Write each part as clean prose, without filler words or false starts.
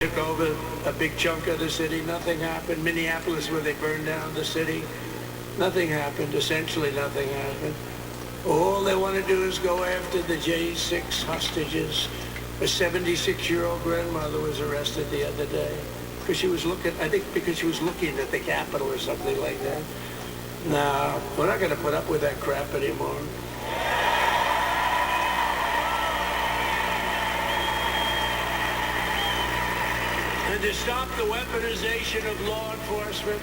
took over a big chunk of the city. Nothing happened. Minneapolis, where they burned down the city, nothing happened. Essentially nothing happened. All they want to do is go after the J6 hostages. A 76-year-old grandmother was arrested the other day because she was looking, I think because she was looking at the Capitol or something like that. No, we're not going to put up with that crap anymore. And to stop the weaponization of law enforcement,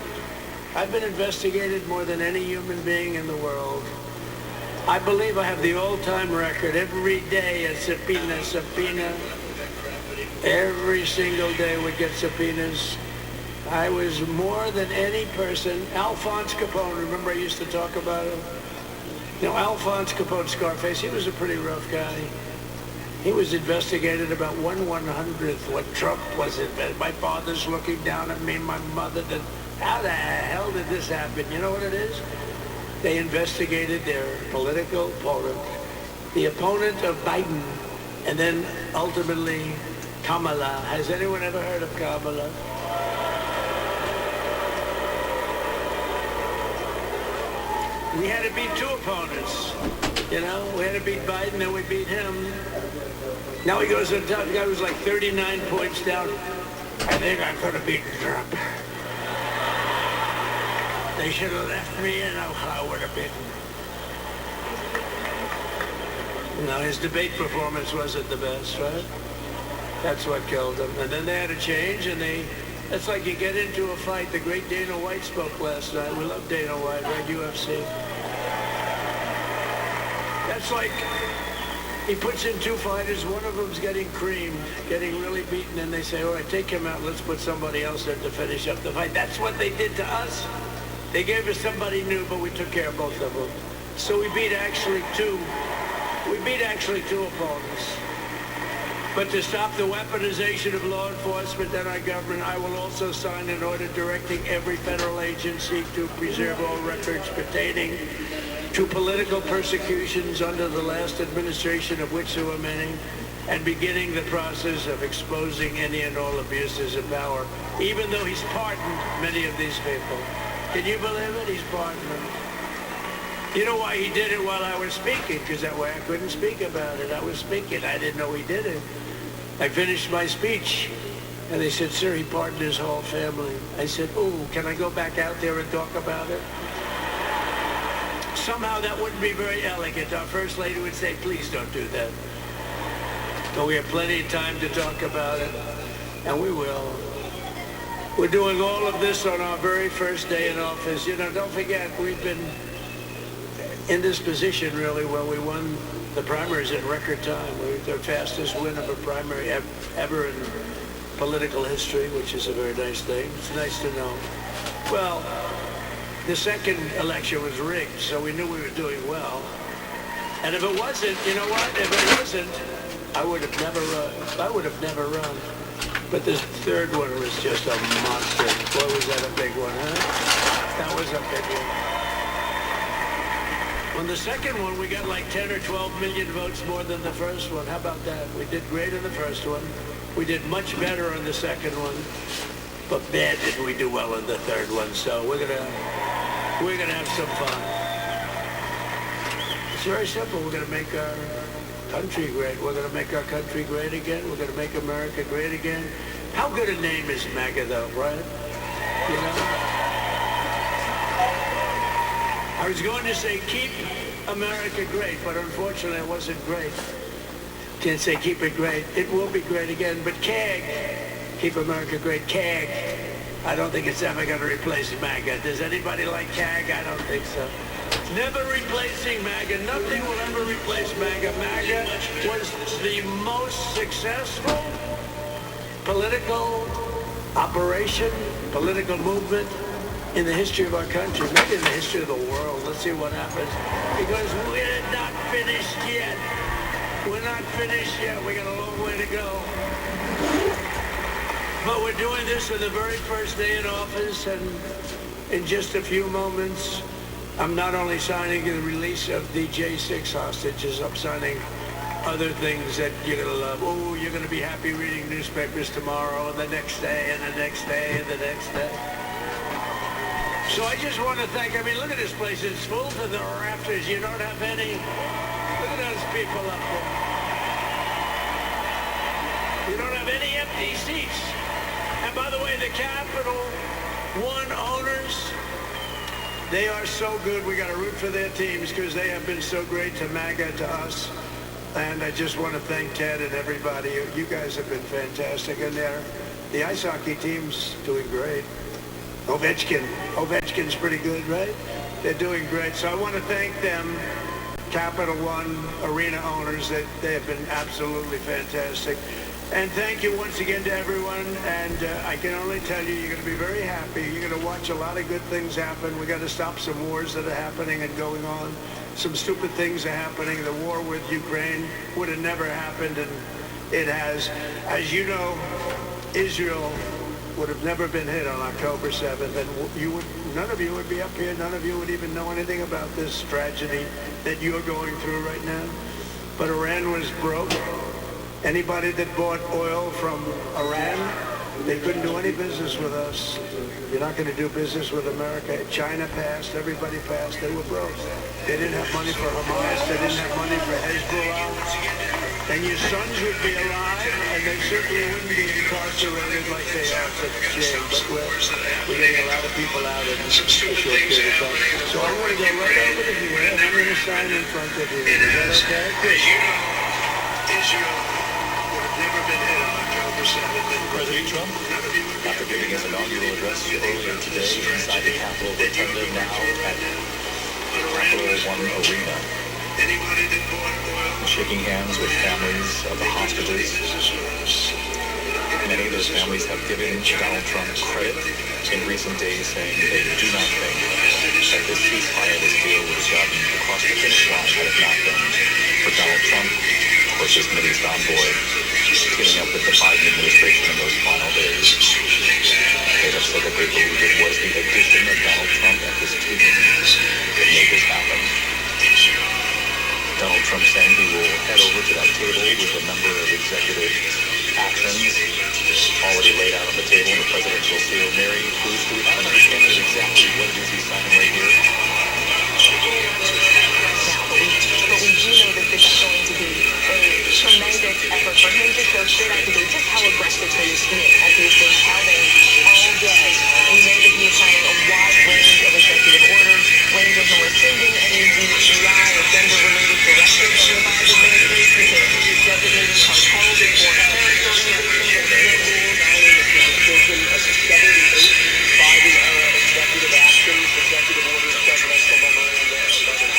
I've been investigated more than any human being in the world. I believe I have the all-time record. Every day a subpoena. Every single day we get subpoenas. I was more than any person. Alphonse Capone, remember I used to talk about him? You know, Alphonse Capone, Scarface, he was a pretty rough guy. He was investigated about 1/100th what Trump was investigated. My father's looking down at me, my mother. How the hell did this happen? You know what it is? They investigated their political opponent, the opponent of Biden, and then ultimately Kamala. Has anyone ever heard of Kamala? We had to beat two opponents. You know, we had to beat Biden, then we beat him. Now he goes to the top. The guy was like 39 points down. I think I could have beaten Trump. They should have left me and I would have been. No, his debate performance wasn't the best, right? That's what killed him. And then they had a change, and it's like you get into a fight. The great Dana White spoke last night. We love Dana White, right? UFC. That's like he puts in two fighters. One of them's getting creamed, getting really beaten, and they say, all right, take him out. Let's put somebody else there to finish up the fight. That's what they did to us. They gave us somebody new, but we took care of both of them. So we beat actually two opponents. But to stop the weaponization of law enforcement and our government, I will also sign an order directing every federal agency to preserve all records pertaining to political persecutions under the last administration, of which there were many, and beginning the process of exposing any and all abuses of power, even though he's pardoned many of these people. Can you believe it? He's pardoned them. You know why he did it while I was speaking? Because that way I couldn't speak about it. I was speaking. I didn't know he did it. I finished my speech, and they said, sir, he pardoned his whole family. I said, ooh, can I go back out there and talk about it? Somehow that wouldn't be very elegant. Our First Lady would say, please don't do that. But we have plenty of time to talk about it, and we will. We're doing all of this on our very first day in office. You know, don't forget, we've been in this position, really, where we won the primaries in record time. We were the fastest win of a primary ever in political history, which is a very nice thing. It's nice to know. Well, the second election was rigged, so we knew we were doing well. And if it wasn't, you know what? If it wasn't, I would have never run. I would have never run. But this third one was just a monster. Boy, was that a big one, huh? That was a big one. On the second one, we got like 10 or 12 million votes more than the first one. How about that? We did great in the first one. We did much better on the second one. But man, did we do well in the third one. So we're gonna have some fun. It's very simple. We're gonna make our country great. We're going to make our country great again. We're going to make America great again. How good a name is MAGA, though, right? You know? I was going to say keep America great, but unfortunately it wasn't great. Can't say keep it great. It will be great again, but CAG, keep America great, CAG. I don't think it's ever going to replace MAGA. Does anybody like CAG? I don't think so. Never replacing MAGA. Nothing will ever replace MAGA. MAGA was the most successful political operation, political movement in the history of our country, maybe in the history of the world. Let's see what happens. Because we're not finished yet. We're not finished yet. We got a long way to go. But we're doing this for the very first day in office, and in just a few moments, I'm not only signing the release of the J6 hostages, I'm signing other things that you're going to love. Oh, you're going to be happy reading newspapers tomorrow and the next day and the next day and the next day. So I just want to thank, I mean, look at this place. It's full to the rafters. You don't have any, look at those people up there. You don't have any empty seats. And by the way, the Capital One owners, they are so good. We got to root for their teams because they have been so great to MAGA, to us. And I just want to thank Ted and everybody. You guys have been fantastic in there. The ice hockey team's doing great. Ovechkin's pretty good, right? They're doing great. So I want to thank them, Capital One arena owners. They have been absolutely fantastic. And thank you once again to everyone. And I can only tell you, you're going to be very happy. You're going to watch a lot of good things happen. We got to stop some wars that are happening and going on. Some stupid things are happening. The war with Ukraine would have never happened, and it has. As you know, Israel would have never been hit on October 7th, and none of you would be up here. None of you would even know anything about this tragedy that you're going through right now. But Iran was broke. Anybody that bought oil from Iran, they couldn't do any business with us. You're not going to do business with America. China passed. Everybody passed. They were broke. They didn't have money for Hamas. They didn't have money for Hezbollah. And your sons would be alive, and they certainly wouldn't be incarcerated like they are. Such a shame. But we're getting a lot of people out in a short period of time. So I'm going to go right over to here, and I'm going to sign in front of you. Is that okay? As you know, Israel would have never been hit on October 7th. President Trump, after giving his inaugural address earlier today inside the Capitol Rotunda, now at Capital One Arena, shaking hands with families of the hostages. Many of those families have given Donald Trump credit in recent days, saying they do not think that this ceasefire, this deal would have gotten across the finish line had it not been for Donald Trump, of course, his Middle East envoy, teaming up with the Biden administration in those final days. They have said that they believe it was the addition of Donald Trump at this team that made this happen. Donald Trump saying he will head over to that table with a number of executive actions already laid out on the table in the presidential seal. Mary, Bruce, do we have an understanding of exactly what it is he's signing right here? But we do know that this is going to be a tremendous effort for him to show straight out today just how aggressive he is being, as he has been touting all day. We know that he is signing a wide range of executive orders, ranging from rescinding any DEI or gender-related directives of the Biden administration to designating cartels and foreign terrorist organizations as being rules. Decision of 78 Biden-era executive actions, executive orders, presidential memoranda, and others.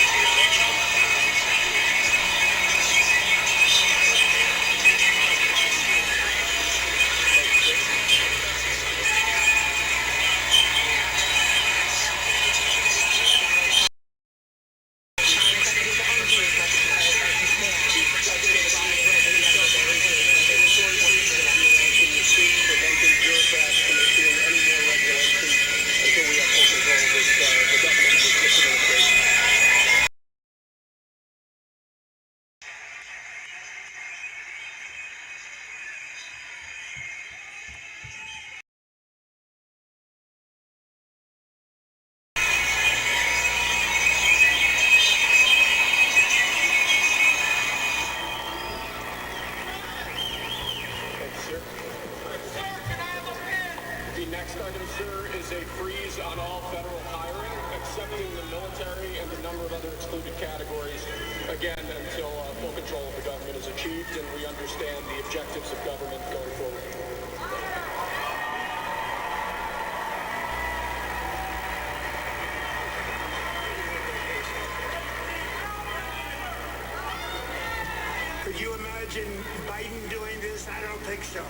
Could you imagine Biden doing this? I don't think so.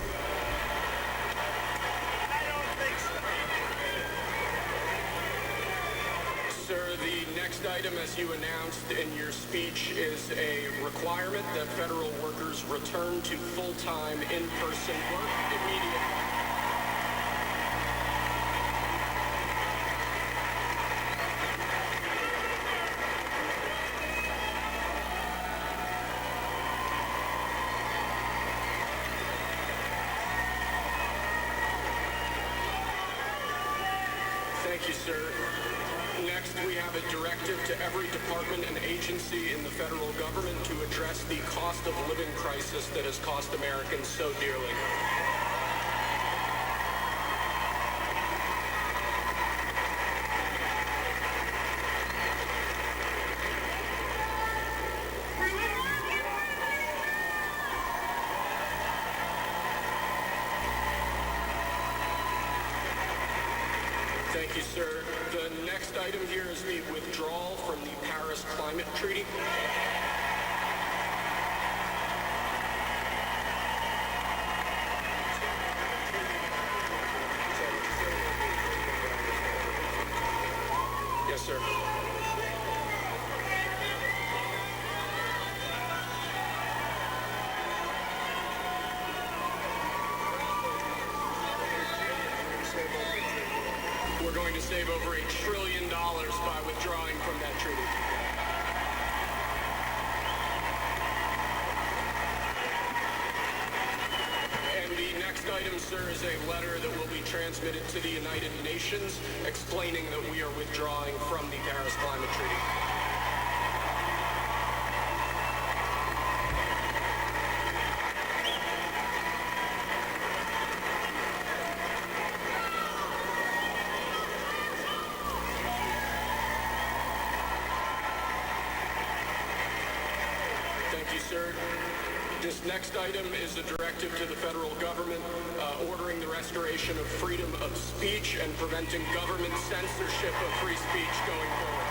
I don't think so. Sir, the next item, as you announced in your speech, is a requirement that federal workers return to full-time in-person work immediately. Thank you, sir. Next, we have a directive to every department and agency in the federal government to address the cost of living crisis that has cost Americans so dearly. Thank you, sir. The next item here is the withdrawal from the Paris Climate Treaty. Yes, sir. We're going to save over $1 trillion by withdrawing from that treaty. And the next item, sir, is a letter that will be transmitted to the United Nations explaining that we are withdrawing from the Paris Climate Treaty. Thank you, sir. This next item is a directive to the federal government ordering the restoration of freedom of speech and preventing government censorship of free speech going forward.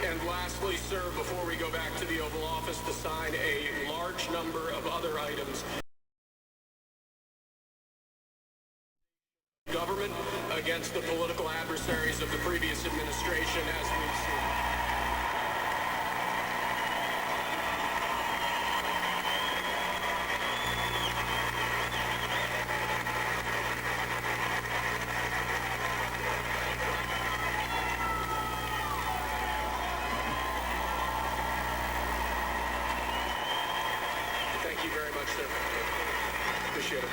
And lastly, sir, before we go back to the Oval Office to sign a large number of other items, government against the political adversaries of the previous administration, as we've seen. Thank you very much, sir. Appreciate it.